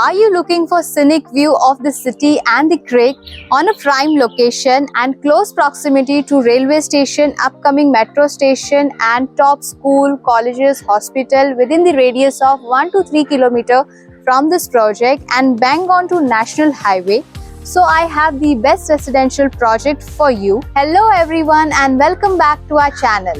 Are you looking for scenic view of the city and the creek on a prime location and close proximity to railway station, upcoming metro station and top school, colleges, hospital within the radius of 1 to 3 kilometer from this project and bang on to national highway? So I have the best residential project for you. Hello everyone and welcome back to our channel.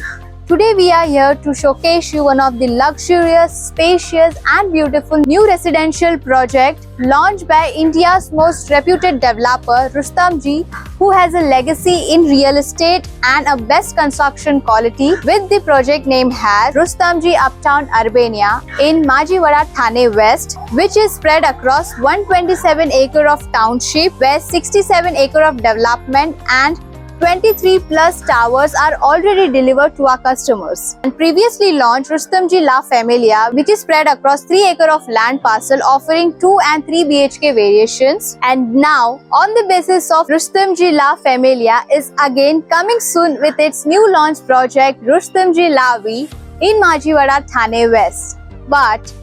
Today we are here to showcase you one of the luxurious, spacious and beautiful new residential project launched by India's most reputed developer Rustom Ji, who has a legacy in real estate and a best construction quality with the project name has Rustom Ji Uptown Urbania in Majhiwada, Thane West, which is spread across 127 acre of township where 67 acre of development and 23 plus towers are already delivered to our customers. And previously launched Rustom Ji La Familia, which is spread across 3 acre of land parcel offering 2 and 3 BHK variations. And now on the basis of Rustom Ji La Familia is again coming soon with its new launch project Rustom Ji Lavi in Majhiwada, Thane West. But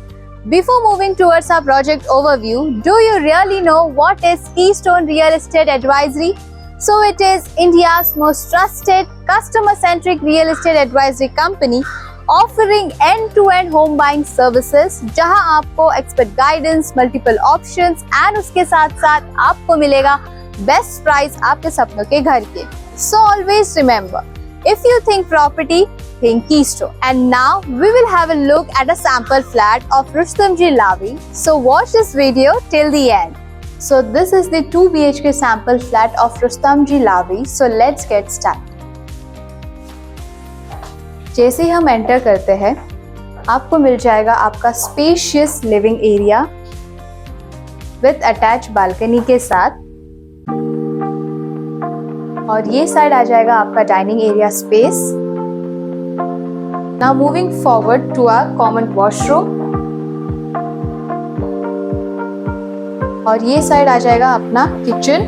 before moving towards our project overview, do you really know what is Keystone Real Estate Advisory? So it is India's most trusted, customer-centric real estate advisory company offering end-to-end home buying services, जहां आपको expert guidance, multiple options and उसके साथ-साथ आपको मिलेगा best price आपके सपनों के घर के. So always remember, if you think property, think Keystone. And now we will have a look at a sample flat of Rustom Ji Lavi. So watch this video till the end. So this is the 2 BHK sample flat of Rustom Ji Lavi. So let's get started. जैसे ही हम enter करते हैं, आपको मिल जाएगा आपका spacious living area with attach balcony के साथ, और ये साइड आ जाएगा आपका dining area space. Now moving forward to our common washroom, और ये साइड आ जाएगा अपना kitchen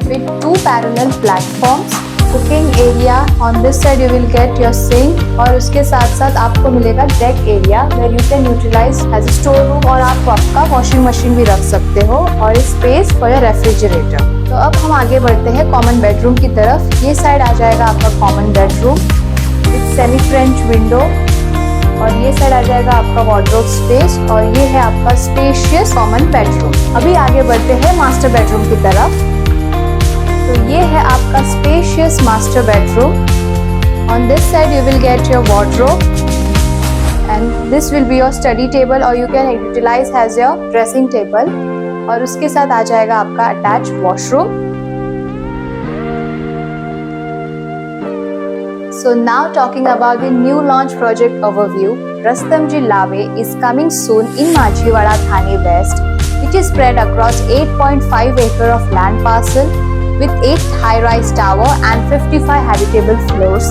with 2 parallel platforms. Cooking area on this side you will get your sink, और उसके साथ साथ आपको मिलेगा deck area where you can utilise as a store room, और आप आपका वॉशिंग मशीन भी रख सकते हो और स्पेस फॉर योर रेफ्रिजरेटर. तो अब हम आगे बढ़ते हैं कॉमन बेडरूम की तरफ. ये साइड आ जाएगा आपका common bedroom with semi French window, और ये साइड आ जाएगा आपका वार्डरोब स्पेस, और ये है आपका स्पेशियस कॉमन बेडरूम. अभी आगे बढ़ते हैं मास्टर बेडरूम की तरफ. तो ये है आपका spacious master bedroom. On this side you will get your wardrobe and this will be your study table, और you can utilise as your dressing table, और उसके साथ आ जाएगा आपका attach washroom. So now talking about the new launch project overview, Rustom Ji Lavi is coming soon in Majhiwada, Thane West, which is spread across 8.5 acre of land parcel with 8 high-rise tower and 55 habitable floors,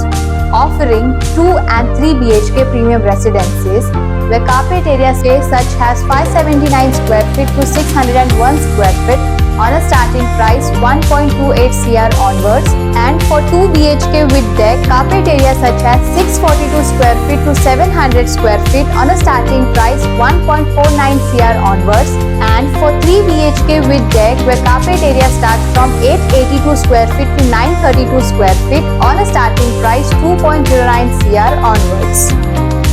offering 2 and 3 BHK premium residences, where carpet area space such as 579 square feet to 601 square feet on a starting price 1.28 CR onwards, and for 2 BHK with deck, carpet area such as 642 square feet to 700 square feet on a starting price 1.49 CR onwards, and for 3 BHK with deck, where carpet area starts from 882 square feet to 932 square feet on a starting price 2.09 CR onwards,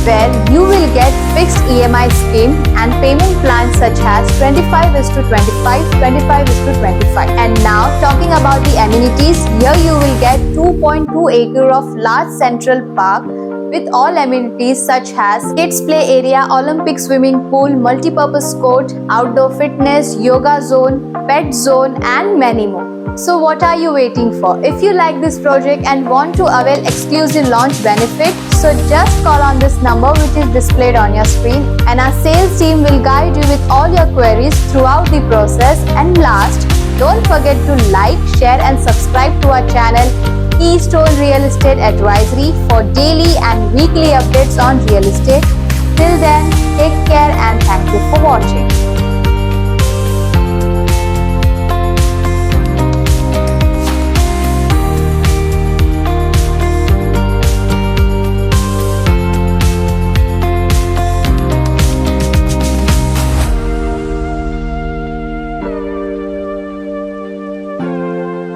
where you will get fixed EMI scheme and payment plans such as 25:25, 25:25. And now talking about the amenities, here you will get 2.2 acre of large central park with all amenities such as kids play area, Olympic swimming pool, multi-purpose court, outdoor fitness, yoga zone, pet zone and many more. So what are you waiting for? If you like this project and want to avail exclusive launch benefit, so just call on this number which is displayed on your screen, and our sales team will guide you with all your queries throughout the process. And last, don't forget to like, share and subscribe to our channel Keystone Real Estate Advisory for daily and weekly updates on real estate. Till then, take care and thank you for watching.